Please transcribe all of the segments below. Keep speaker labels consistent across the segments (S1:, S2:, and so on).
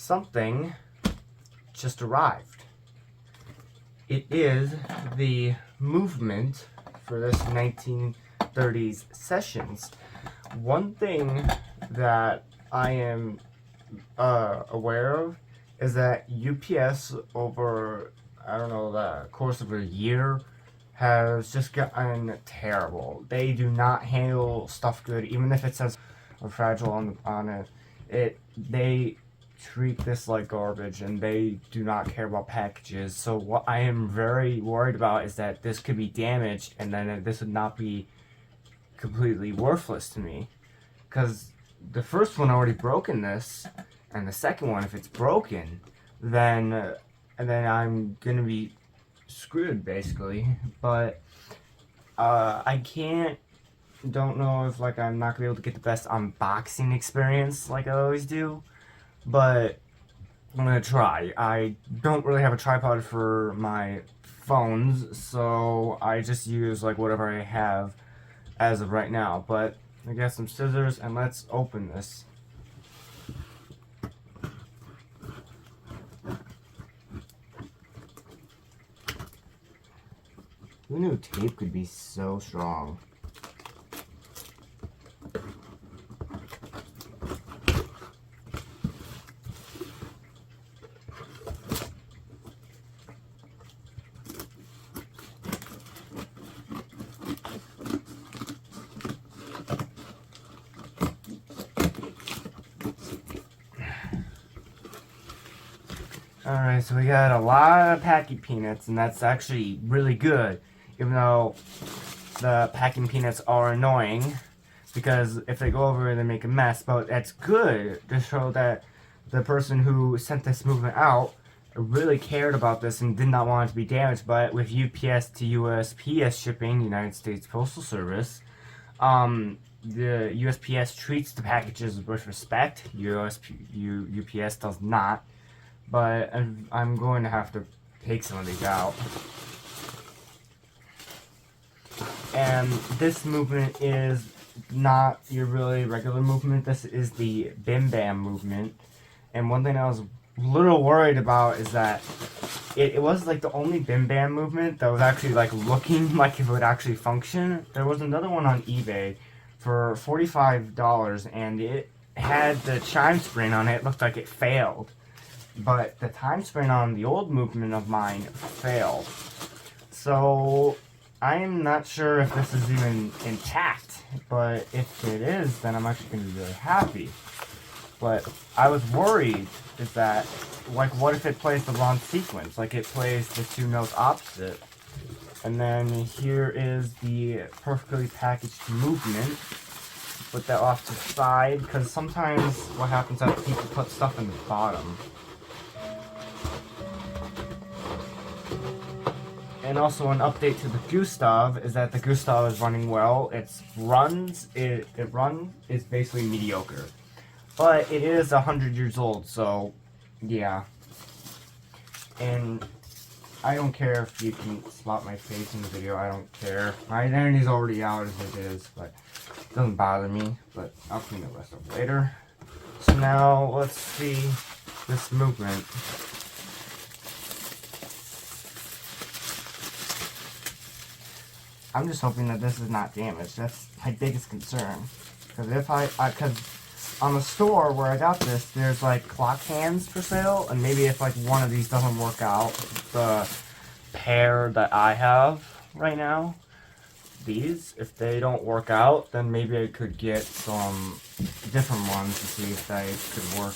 S1: something just arrived. It is the movement for this 1930s sessions. One thing that I am aware of is that UPS over, I don't know, the course of a year has just gotten terrible. They do not handle stuff good, even if it says fragile on it. They treat this like garbage, and they do not care about packages. So what I am very worried about is that this could be damaged, and then this would not be completely worthless to me, because the first one already broken this, and the second one, if it's broken, then I'm gonna be screwed basically. But I don't know if I'm not gonna be able to get the best unboxing experience like I always do, but I'm gonna try. I don't really have a tripod for my phones, so I just use whatever I have as of right now. But I got some scissors, and let's open this. Who knew tape could be so strong? Alright, so we got a lot of packing peanuts, and that's actually really good, even though the packing peanuts are annoying, because if they go over they make a mess. But that's good to show that the person who sent this movement out really cared about this and did not want it to be damaged. But with UPS to USPS shipping, United States Postal Service, the USPS treats the packages with respect. UPS does not. But I'm going to have to take some of these out. And this movement is not your really regular movement. This is the Bim Bam movement. And one thing I was a little worried about is that it was the only Bim Bam movement that was actually looking like it would actually function. There was another one on eBay for $45, and it had the chime spring on it. It looked like it failed. But the time spring on the old movement of mine failed. So I am not sure if this is even intact, but if it is, then I'm actually going to be really happy. But I was worried is that, what if it plays the wrong sequence? It plays the two notes opposite. And then here is the perfectly packaged movement. Put that off to the side, because sometimes what happens is people put stuff in the bottom. And also an update to the Gustav is that the Gustav is running well. Its run is basically mediocre, but it is 100 years old, so yeah. And I don't care if you can spot my face in the video. I don't care. My identity's already out as it is, but it doesn't bother me. But I'll clean the rest up later. So now let's see this movement. I'm just hoping that this is not damaged. That's my biggest concern. Because on the store where I got this, there's clock hands for sale, and maybe if one of these doesn't work out, the pair that I have right now, if they don't work out, then maybe I could get some different ones to see if they could work.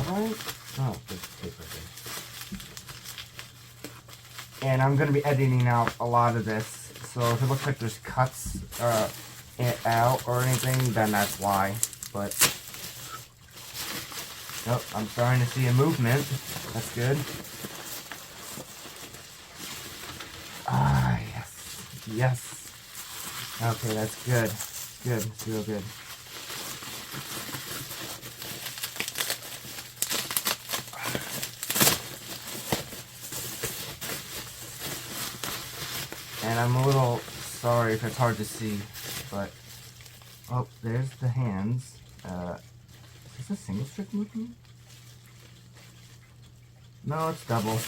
S1: Alright. Oh, there's tape right there. And I'm going to be editing out a lot of this, so if it looks like there's cuts out or anything, then that's why. But, oh, I'm starting to see a movement. That's good. Ah, yes. Yes. Okay, that's good. Good. It's real good. And I'm a little sorry if it's hard to see, but Oh, there's the hands. Is this a single strict movement? No, it's double.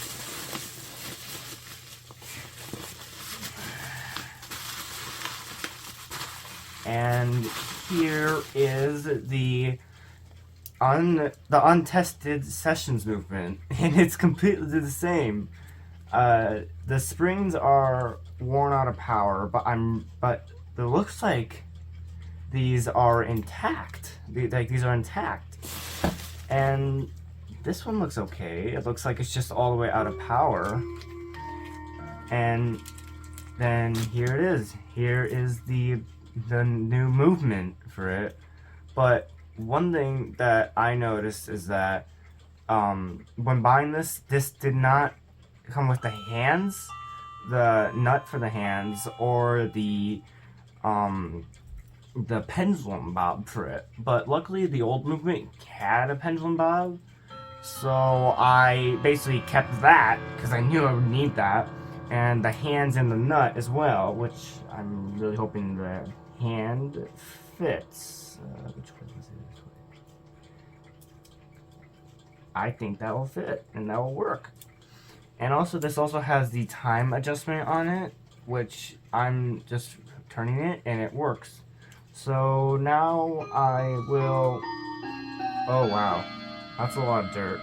S1: And here is the untested sessions movement, and it's completely the same. The springs are worn out of power, but it looks like these are intact. These are intact, and this one looks okay. It looks like it's just all the way out of power. And then here it is. Here is the new movement for it. But one thing that I noticed is that when buying this did not come with the hands, the nut for the hands, or the pendulum bob for it. But luckily the old movement had a pendulum bob, so I basically kept that because I knew I would need that, and the hands and the nut as well, which I'm really hoping the hand fits. Which way was it? This way. I think that will fit and that will work. And also, this also has the time adjustment on it, which I'm just turning it and it works. So now I will. Oh wow, that's a lot of dirt.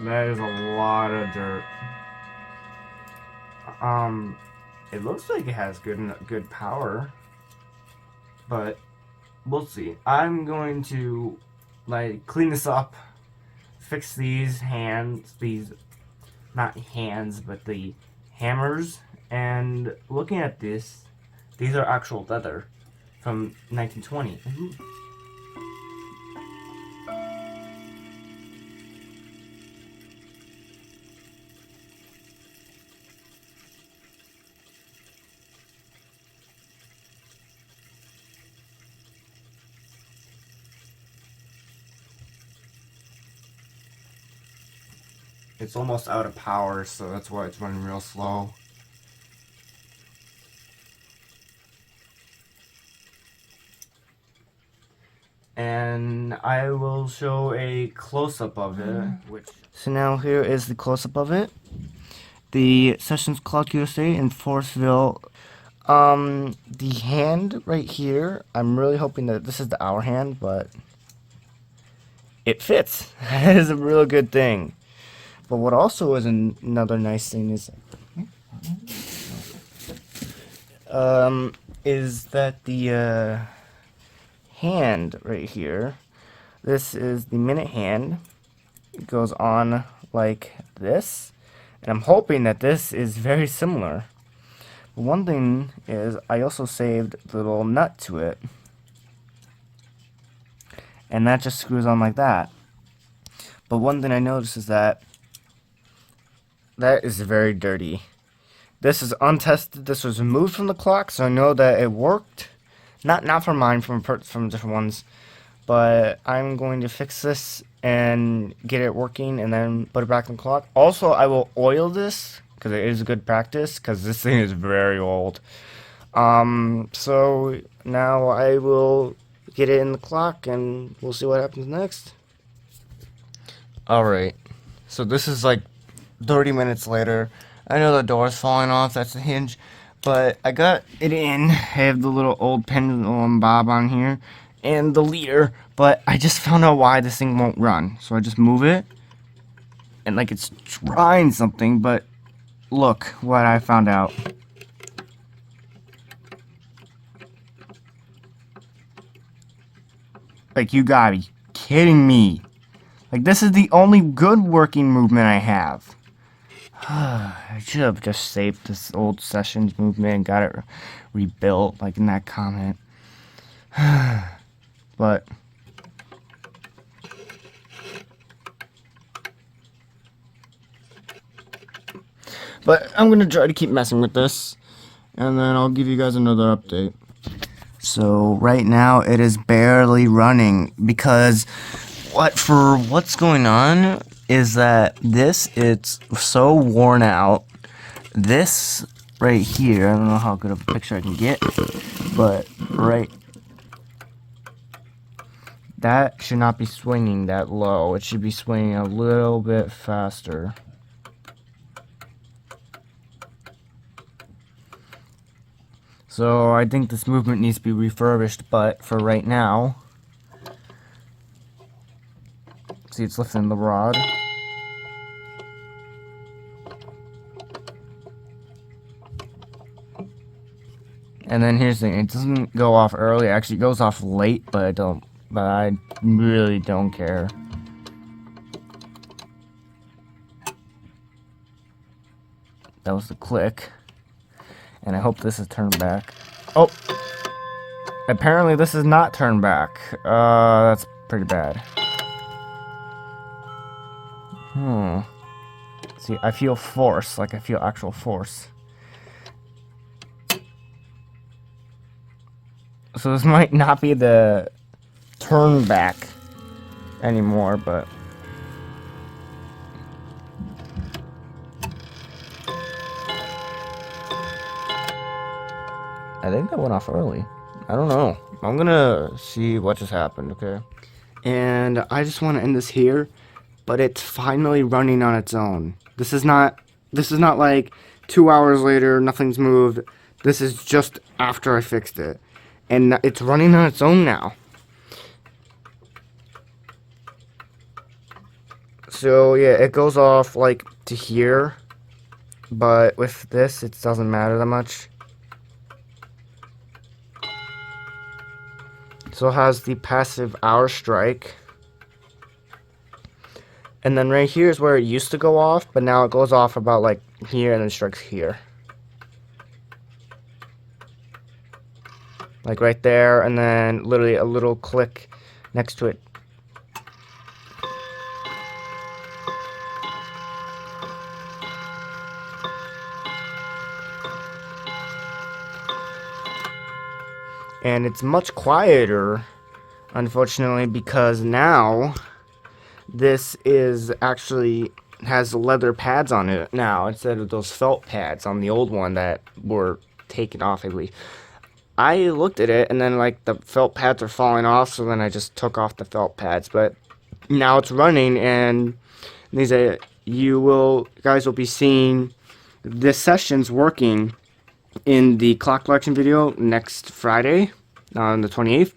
S1: That is a lot of dirt. It looks like it has good power, but we'll see. I'm going to clean this up, fix these hands, not hands, but the hammers. And looking at this, these are actual leather from 1920. It's almost out of power, so that's why it's running real slow. And I will show a close-up of it. So now here is the close-up of it. The Sessions Clock USA in Forestville. The hand right here, I'm really hoping that this is the hour hand, but it fits. That is a real good thing. But what also is another nice thing is that the hand right here, this is the minute hand. It goes on like this, and I'm hoping that this is very similar. But one thing is I also saved the little nut to it, and that just screws on like that. But one thing I noticed is that is very dirty. This is untested. This was removed from the clock, so I know that it worked. Not from mine, from different ones. But I'm going to fix this and get it working, and then put it back in the clock. Also, I will oil this because it is good practice. Because this thing is very old. So now I will get it in the clock, and we'll see what happens next. All right. So this is like 30 minutes later. I know the door's falling off, that's the hinge, but I got it in. I have the little old pendulum bob on here and the leader, but I just found out why this thing won't run. So I just move it, and like it's trying something, but look what I found out. Like, you gotta be kidding me. Like, this is the only good working movement I have. I should have just saved this old Sessions movement and got it rebuilt, like in that comment. But I'm gonna try to keep messing with this, and then I'll give you guys another update. So right now it is barely running because what's going on is that it's so worn out. This right here, I don't know how good of a picture I can get, but right that should not be swinging that low. It should be swinging a little bit faster. So I think this movement needs to be refurbished, but for right now, see, it's lifting the rod. And then here's the thing, it doesn't go off early, it actually goes off late, but I really don't care. That was the click. And I hope this is turned back. Oh! Apparently this is not turned back. That's pretty bad. See, I feel force, like I feel actual force. So this might not be the turn back anymore, but I think that went off early. I don't know. I'm gonna see what just happened, okay? And I just want to end this here, but it's finally running on its own. This is not like 2 hours later, nothing's moved. This is just after I fixed it. And it's running on its own now. So yeah, it goes off like to here, but with this it doesn't matter that much. So it has the passive hour strike. And then right here is where it used to go off, but now it goes off about like here and then strikes here. Like right there, and then literally a little click next to it. And it's much quieter, unfortunately, because now this is actually has leather pads on it now instead of those felt pads on the old one that were taken off, I believe. I looked at it and then like the felt pads are falling off, so then I just took off the felt pads. But now it's running, and you guys will be seeing the sessions working in the clock collection video next Friday on the 28th.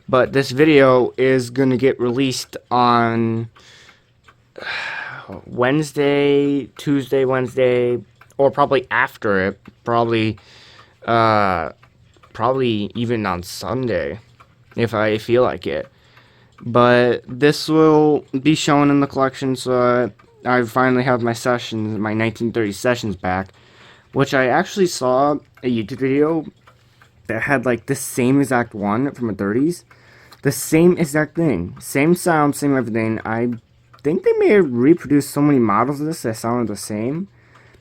S1: But this video is going to get released on Wednesday, Tuesday, Wednesday, or probably after it. Probably even on Sunday, if I feel like it. But this will be shown in the collection, so I finally have my sessions, my 1930 sessions back, which I actually saw a YouTube video that had like the same exact one from the 30s. The same exact thing. Same sound, same everything. I think they may have reproduced so many models of this that sounded the same.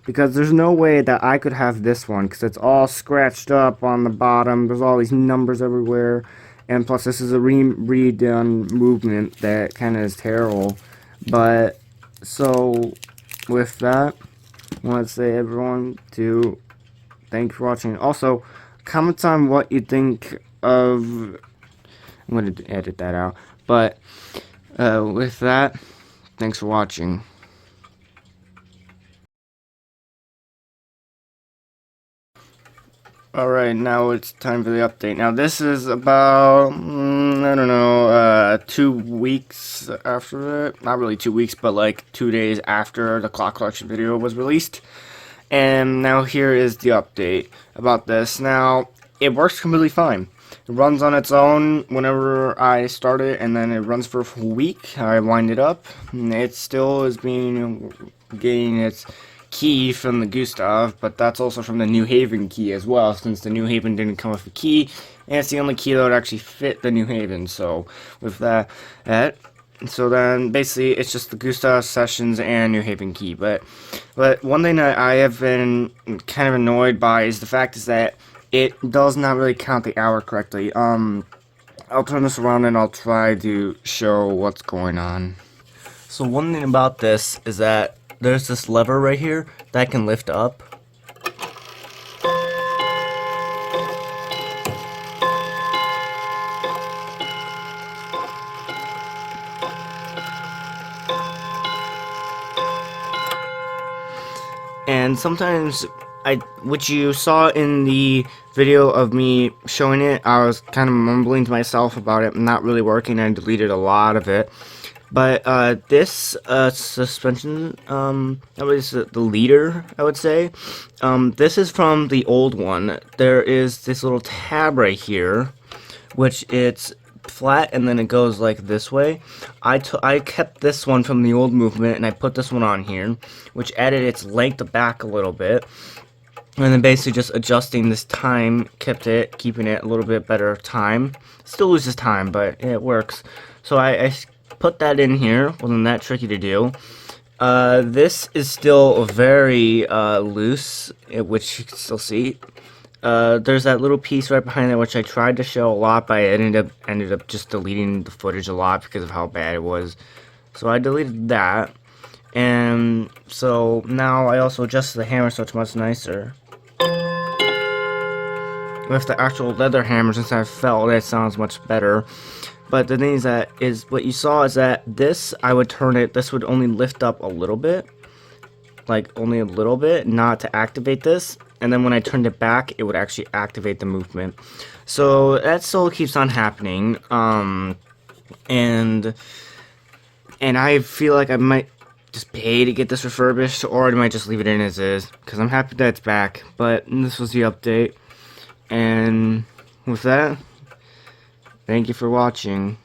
S1: Because there's no way that I could have this one, because it's all scratched up on the bottom. There's all these numbers everywhere. And plus this is a redone movement that kind of is terrible. But, so, with that, I want to say everyone to thank you for watching. Also, comment on what you think of... I'm going to edit that out. But, with that, thanks for watching. Alright, now it's time for the update. Now this is about, I don't know, 2 weeks after it. Not really 2 weeks, but like 2 days after the clock collection video was released. And now here is the update about this. Now, it works completely fine. It runs on its own whenever I start it, and then it runs for a week. I wind it up, and it still is getting its key from the Gustav, but that's also from the New Haven key as well, since the New Haven didn't come with a key, and it's the only key that would actually fit the New Haven. So with that, so then basically it's just the Gustav, Sessions, and New Haven key. But one thing that I have been kind of annoyed by is the fact is that it does not really count the hour correctly. I'll turn this around and I'll try to show what's going on. So one thing about this is that there's this lever right here that can lift up. and sometimes which you saw in the video of me showing it, I was kind of mumbling to myself about it, not really working, and I deleted a lot of it. But this suspension, that was the leader, I would say. This is from the old one. There is this little tab right here, which it's flat and then it goes like this way. I kept this one from the old movement and I put this one on here, which added its length back a little bit. And then basically just adjusting this time keeping it a little bit better time. Still loses time, but it works. So I put that in here. Wasn't that tricky to do. This is still very loose, which you can still see. There's that little piece right behind there which I tried to show a lot, but I ended up just deleting the footage a lot because of how bad it was. So I deleted that. And so now I also adjusted the hammer so it's much nicer. With the actual leather hammers instead of felt, it sounds much better. But the thing is what you saw is that this, I would turn it, this would only lift up a little bit. Like only a little bit, not to activate this. And then when I turned it back, it would actually activate the movement. So that still keeps on happening. And I feel like I might just pay to get this refurbished, or I might just leave it in as is, because I'm happy that it's back. But this was the update. And with that, thank you for watching.